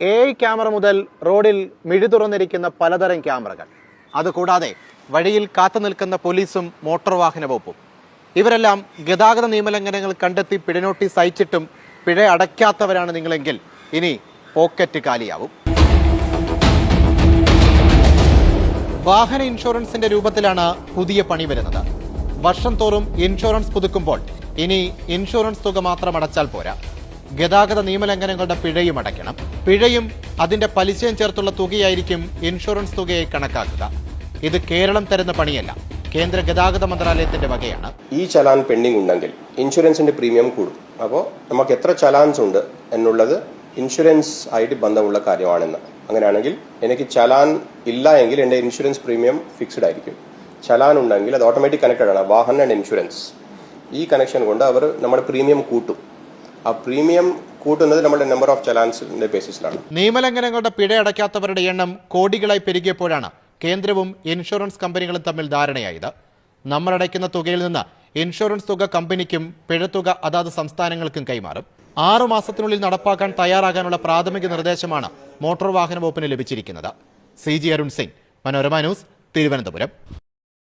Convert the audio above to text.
AI camera മുതൽ റോഡിൽ മിഴി തുറന്നിരിക്കുന്ന പലതരം ക്യാമറകൾ, അതുകൂടാതെ വഴിയിൽ കാത്തുനിൽക്കുന്ന പോലീസും മോട്ടോർ വാഹന വകുപ്പും, ഇവരെല്ലാം ഗതാഗത നിയമലംഘനങ്ങൾ കണ്ടെത്തി പിഴ നോട്ടീസ് അയച്ചിട്ടും പിഴ അടയ്ക്കാത്തവരാണ് നിങ്ങളെങ്കിൽ ഇനി പോക്കറ്റ് കാലിയാവും. വാഹന ഇൻഷുറൻസിന്റെ രൂപത്തിലാണ് പുതിയ പണി വരുന്നത്. വർഷം തോറും ഇൻഷുറൻസ് പുതുക്കുമ്പോൾ ഇനി ഇൻഷുറൻസ് തുക മാത്രം അടച്ചാൽ പോരാ, ഗതാഗത നിയമലംഘനങ്ങളുടെ പിഴയും അടയ്ക്കണം. പിഴയും അതിന്റെ പലിശയും ചേർത്തുള്ള തുകയായിരിക്കും ഇൻഷുറൻസ് തുകയായി കണക്കാക്കുക. ഇത് കേരളം തരുന്ന പണിയല്ല, കേന്ദ്ര ഗതാഗത മന്ത്രാലയത്തിന്റെ വകയാണ്. ഈ ചലാൻ പെൻഡിംഗ് ഉണ്ടെങ്കിൽ ഇൻഷുറൻസിന്റെ പ്രീമിയം കൂടും. അപ്പോൾ നമുക്ക് എത്ര ചലാൻസ് ഉണ്ട് എന്നുള്ളത് ഇൻഷുറൻസ് ആയിട്ട് ബന്ധമുള്ള കാര്യമാണെന്ന്. അങ്ങനെയാണെങ്കിൽ എനിക്ക് ചലാൻ ഇല്ല എങ്കിൽ എൻ്റെ ഇൻഷുറൻസ് പ്രീമിയം ഫിക്സ്ഡ് ആയിരിക്കും. ചലാൻ ഉണ്ടെങ്കിൽ അത് ഓട്ടോമാറ്റിക് കണക്റ്റഡ് ആണ്, വാഹന ആൻഡ് ഇൻഷുറൻസ്. ഈ കണക്ഷൻ കൊണ്ട് അവർ നമ്മുടെ പ്രീമിയം കൂട്ടും. ആ പ്രീമിയം കൂട്ടുന്നത് നമ്മുടെ നമ്പർ ഓഫ് ചലാൻസിന്റെ ബേസിസിലാണ്. നിയമലംഘനങ്ങളുടെ പിഴ അടയ്ക്കാത്തവരുടെ എണ്ണം കോടികളായി പെരുകിയപ്പോഴാണ് കേന്ദ്രവും ഇൻഷുറൻസ് കമ്പനികളും തമ്മിൽ ധാരണയായത്. നമ്മൾ അടയ്ക്കുന്ന തുകയിൽ നിന്ന് ഇൻഷുറൻസ് തുക കമ്പനിക്കും പിഴത്തുക അതാത് സംസ്ഥാനങ്ങൾക്കും കൈമാറും. 6 മാസത്തിനുള്ളിൽ നടപ്പാക്കാൻ തയ്യാറാകാനുള്ള പ്രാഥമിക നിർദ്ദേശമാണ് മോട്ടോർ വാഹന വകുപ്പിന് ലഭിച്ചിരിക്കുന്നത്. CG Arun Singh, Manorama news, Thiruvananthapuram.